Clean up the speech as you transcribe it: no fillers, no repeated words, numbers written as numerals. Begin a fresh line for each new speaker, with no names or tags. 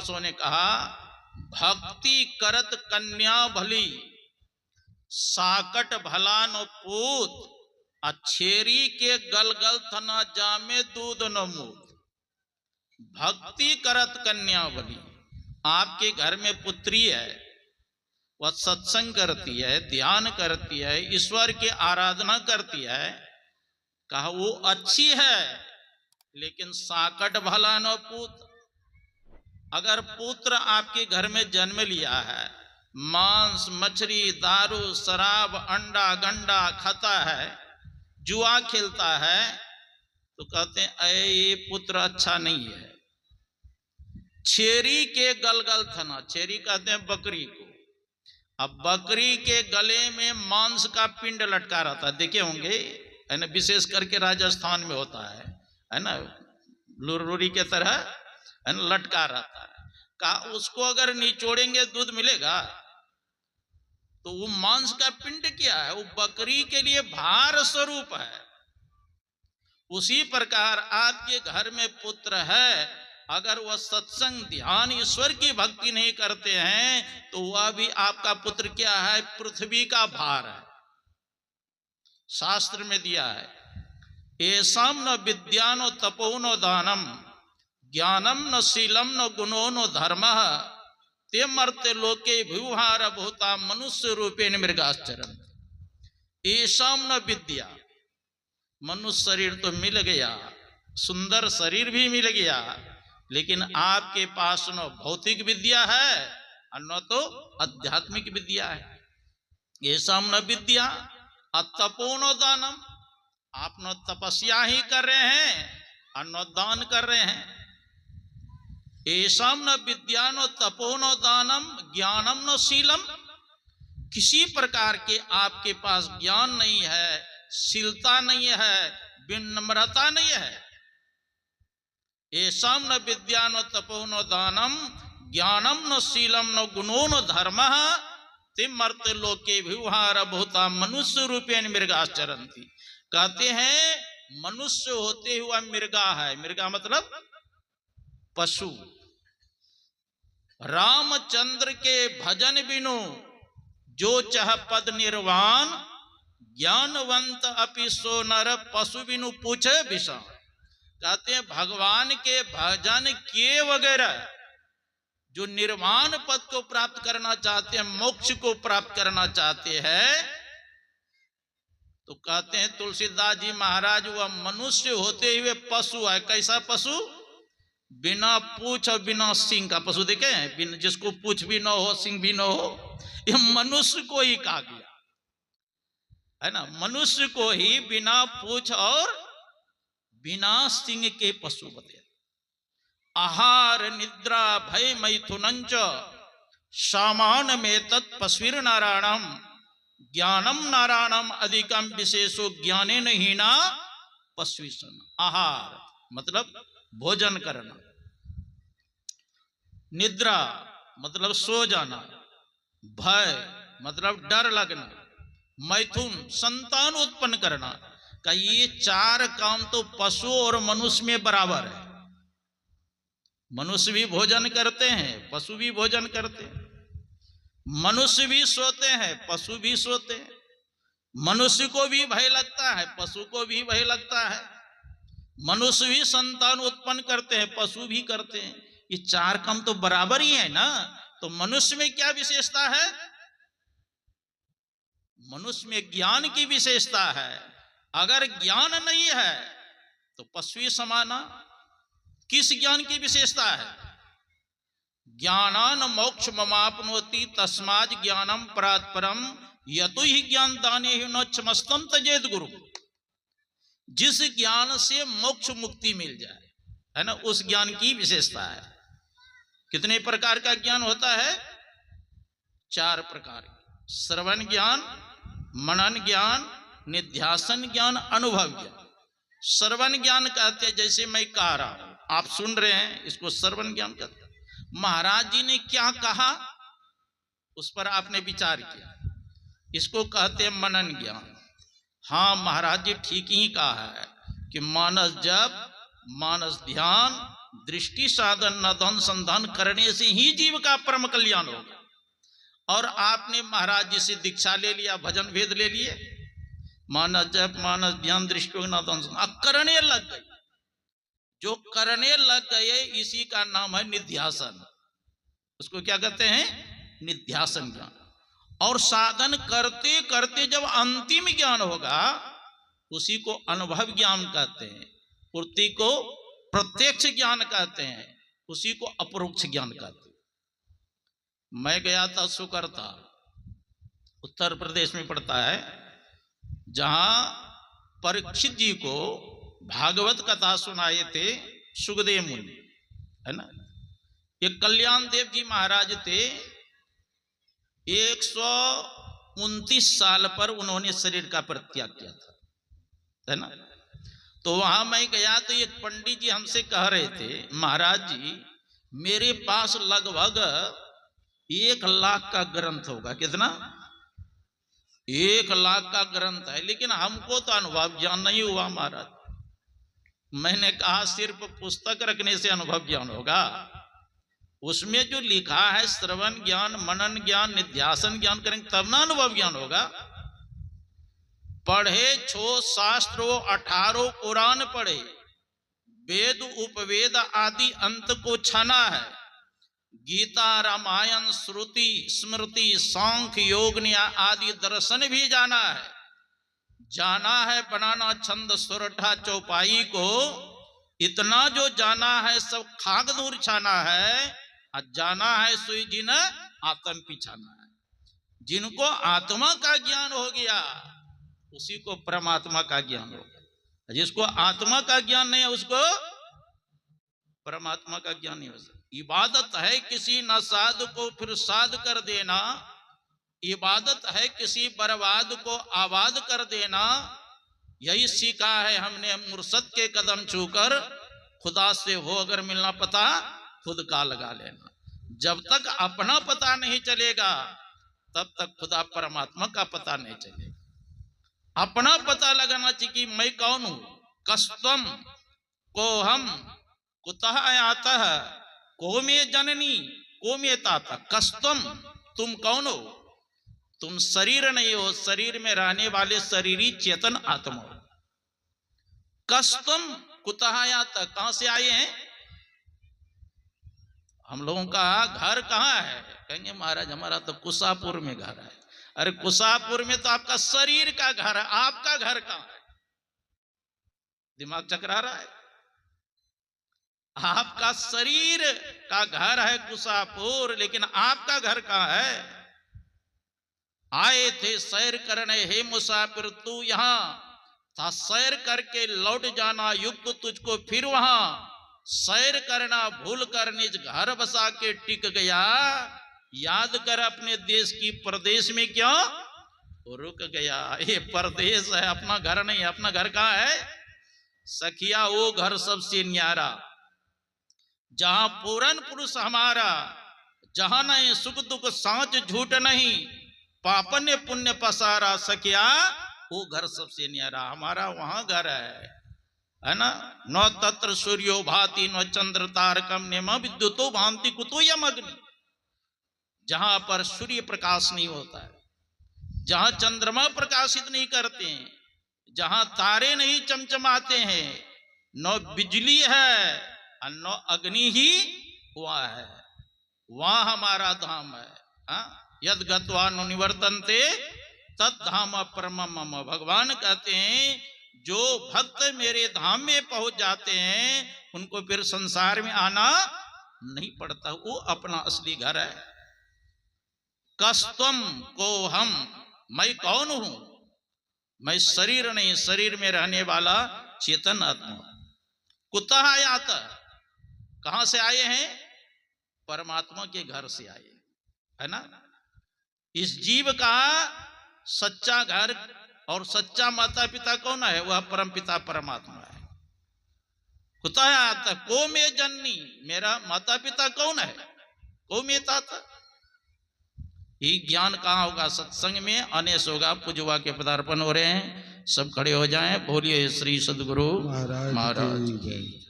महापुरुषों ने कहा, भक्ति करत कन्या भली, साकट भला न पूत, अच्छेरी के गलगल थना जामे दूध न मूत। भक्ति करत कन्या भली, आपके घर में पुत्री है, वह सत्संग करती है, ध्यान करती है, ईश्वर की आराधना करती है, कहा वो अच्छी है, लेकिन साकट भला न पूत। अगर पुत्र आपके घर में जन्म लिया है, मांस मछली दारू शराब अंडा गंडा खाता है, जुआ खेलता है, तो कहते हैं अरे ये पुत्र अच्छा नहीं है। छेरी के गलगल थना, छेरी कहते हैं बकरी को। अब बकरी के गले में मांस का पिंड लटका रहता है, देखे होंगे है ना, विशेष करके राजस्थान में होता है ना, लुरलुरी के तरह है ना, लटका रहता है। कहा उसको अगर निचोड़ेंगे दूध मिलेगा? तो वो मांस का पिंड क्या है? वो बकरी के लिए भार स्वरूप है। उसी प्रकार आपके घर में पुत्र है, अगर वह सत्संग ध्यान ईश्वर की भक्ति नहीं करते हैं, तो वह भी आपका पुत्र क्या है? पृथ्वी का भार है। शास्त्र में दिया है, एसाम न विद्या नो तपो नो दानम, ज्ञानम न शीलम न गुणो नो धर्म, ते मर्ते लोके भूहार भूता मनुष्य रूपेण मृगाश्चरण। एसाम न विद्या, मनुष्य शरीर तो मिल गया, सुंदर शरीर भी मिल गया, लेकिन आपके पास न भौतिक विद्या है और न तो आध्यात्मिक विद्या है। एसाम न विद्या अतपोनो दानम, आप न तपस्या ही कर रहे हैं और न दान कर रहे हैं। एसाम न विद्या न तपो न दानम, ज्ञानम न शीलम, किसी प्रकार के आपके पास ज्ञान नहीं है, शीलता नहीं है, विनम्रता नहीं है। एसाम न विद्या न तपो न दानम, ज्ञानम न शीलम न गुणो न धर्म, तिमर्त लोके विहार भूता मनुष्य रूपेण मृगाश्चरन्ति। कहते हैं मनुष्य होते हुआ मृगा है। मृगा मतलब पशु। रामचंद्र के भजन बिनु जो चह पद निर्वाण, ज्ञानवंत अपि सो नर पशु बिनु पूछे विषाण। कहते हैं भगवान के भजन किए वगैरह जो निर्वाण पद को प्राप्त करना चाहते हैं, मोक्ष को प्राप्त करना चाहते हैं, तो कहते हैं तुलसीदास जी महाराज वह मनुष्य होते हुए पशु है। कैसा पशु? बिना पूछ और बिना सिंह का पशु। देखे हैं, जिसको पूछ भी न हो सिंह भी न हो, यह मनुष्य को ही कहा गया है ना। मनुष्य को ही बिना पूछ और बिना सिंह के पशु बते। आहार निद्रा भय मैथुनंच, सामान में तत्पस्वीर नारायणम, ज्ञानम नारायणम अधिकम विशेषो ज्ञाने हीना पश्विसन। आहार मतलब भोजन करना, निद्रा मतलब सो जाना, भय मतलब डर लगना, मैथुन संतान उत्पन्न करना। का ये चार काम तो पशु और मनुष्य में बराबर है। मनुष्य भी भोजन करते हैं, पशु भी भोजन करते हैं, मनुष्य भी सोते हैं, पशु भी सोते हैं, मनुष्य को भी भय लगता है, पशु को भी भय लगता है, मनुष्य भी संतान उत्पन्न करते हैं, पशु भी करते हैं। ये चार काम तो बराबर ही है ना। तो मनुष्य में क्या विशेषता है? मनुष्य में ज्ञान की विशेषता है। अगर ज्ञान नहीं है तो पशु समाना। किस ज्ञान की विशेषता है? ज्ञानान मोक्ष ममापनोति तस्मात् ज्ञानम परात्परम, यतो ही ज्ञान दाने न क्षमस्तम तजेद गुरु। जिस ज्ञान से मोक्ष मुक्ति मिल जाए, है ना, उस ज्ञान की विशेषता है। कितने प्रकार का ज्ञान होता है? चार प्रकार। श्रवण ज्ञान, मनन ज्ञान, निध्यासन ज्ञान, अनुभव ज्ञान। श्रवण ज्ञान कहते हैं जैसे मैं कह रहा हूं, आप सुन रहे हैं, इसको श्रवण ज्ञान कहते हैं। महाराज जी ने क्या कहा उस पर आपने विचार किया, इसको कहते हैं मनन ज्ञान। हाँ महाराज जी ठीक ही कहा है कि मानस जप, मानस ध्यान, दृष्टि साधन न धन संधान करने से ही जीव का परम कल्याण होगा। और आपने महाराज जी से दीक्षा ले लिया, भजन वेद ले लिए, मानस जप मानस ज्ञान दृष्टि न धन संधान करने लग गए। जो करने लग गए इसी का नाम है निध्यासन। उसको क्या कहते हैं? निध्यासन ज्ञान। और साधन करते करते जब अंतिम ज्ञान होगा उसी को अनुभव ज्ञान कहते हैं, पूर्ति को प्रत्यक्ष ज्ञान कहते हैं, उसी को अपरोक्ष ज्ञान कहते हैं। मैं गया था सुकरता, उत्तर प्रदेश में पड़ता है, जहां परीक्षित जी को भागवत कथा सुनाए थे सुखदेव मुनि, है ना। ये कल्याण देव जी महाराज थे, 129 साल पर उन्होंने शरीर का परित्याग किया था, है ना। तो वहां मैं गया तो एक पंडित जी हमसे कह रहे थे, महाराज जी मेरे पास लगभग 1 लाख का ग्रंथ होगा। कितना? 1 लाख का ग्रंथ है, लेकिन हमको तो अनुभव ज्ञान नहीं हुआ महाराज। मैंने कहा सिर्फ पुस्तक रखने से अनुभव ज्ञान होगा? उसमें जो लिखा है श्रवण ज्ञान, मनन ज्ञान, निध्यासन ज्ञान करेंगे तब ना अनुभव ज्ञान होगा। पढ़े 6 शास्त्रों 18 पुराण पढ़े, वेद उपवेद आदि अंत को छाना है, गीता रामायण श्रुति स्मृति सांख्य योग न्याय आदि दर्शन भी जाना है। जाना है बनाना छंद सोरठा चौपाई को, इतना जो जाना है सब खाक दूर छाना है। और जाना है सुई जिन आत्म पिछाना है। जिनको आत्मा का ज्ञान हो गया उसी को परमात्मा का ज्ञान होगा। जिसको आत्मा का ज्ञान नहीं है उसको परमात्मा का ज्ञान नहीं हो सकता। इबादत है किसी नासाद को फिर साध कर देना, इबादत है किसी बर्बाद को आबाद कर देना। यही सीखा है हमने मुर्शद के कदम छूकर, खुदा से हो अगर मिलना पता खुद का लगा लेना। जब तक अपना पता नहीं चलेगा तब तक खुदा परमात्मा का पता नहीं चलेगा। अपना पता लगाना चाहिए कि मैं कौन हूं। कस्तम को हम कुतः आता है, को में जननी को में ताता। कस्तम तुम कौन हो? तुम शरीर नहीं हो, शरीर में रहने वाले शरीरी चेतन आत्मा हो। कस्तम कुतः आता, कहां से आए हैं? हम लोगों का घर कहाँ है? कहेंगे महाराज हमारा तो कुसापुर में घर है। अरे कुसापुर में तो आपका शरीर का घर है, आपका घर कहाँ है? दिमाग चकरा रहा है? आपका शरीर का घर है कुसापुर, लेकिन आपका घर कहाँ है? आए थे सैर करने हे मुसाफिर तू यहां था, सैर करके लौट जाना युक्त तुझको फिर वहां। सैर करना भूल कर निज घर बसा के टिक गया, याद कर अपने देश की परदेश में क्यों रुक गया। ये परदेश है, अपना घर नहीं है। अपना घर कहाँ है? सखिया वो घर सबसे न्यारा, जहां पूरन पुरुष हमारा, जहां नहीं सुख दुख सांच झूठ नहीं, पापन ने पुण्य पसारा। सखिया वो घर सबसे न्यारा, हमारा वहां घर है ना। न तत्र सूर्यो भाति न चंद्र तारकम नेम विद्युतो भांति कुतो यम अग्नि। जहां पर सूर्य प्रकाश नहीं होता है, जहां चंद्रमा प्रकाशित नहीं करते हैं, जहां तारे नहीं चमचमाते हैं, न बिजली है और न अग्नि ही वहां है, वहां हमारा धाम है। यद गत्वा न निवर्तन्ते तद धाम परमम मम। भगवान कहते हैं जो भक्त मेरे धाम में पहुंच जाते हैं उनको फिर संसार में आना नहीं पड़ता, वो अपना असली घर है। कस्तम को हम, मैं कौन हूं? मैं शरीर नहीं, शरीर में रहने वाला चेतन आत्मा। कुतः आयात, कहां से आए हैं? परमात्मा के घर से आए, है ना। इस जीव का सच्चा घर और सच्चा माता पिता कौन है? वह परम पिता परमात्मा है। कुतः आयात को में जननी, मेरा माता पिता कौन है? को में ताता। ये ज्ञान कहाँ होगा? सत्संग में अनेस होगा। पूजवा के पदार्पण हो रहे हैं, सब खड़े हो जाएं। बोलिए श्री सद्गुरु महाराज की।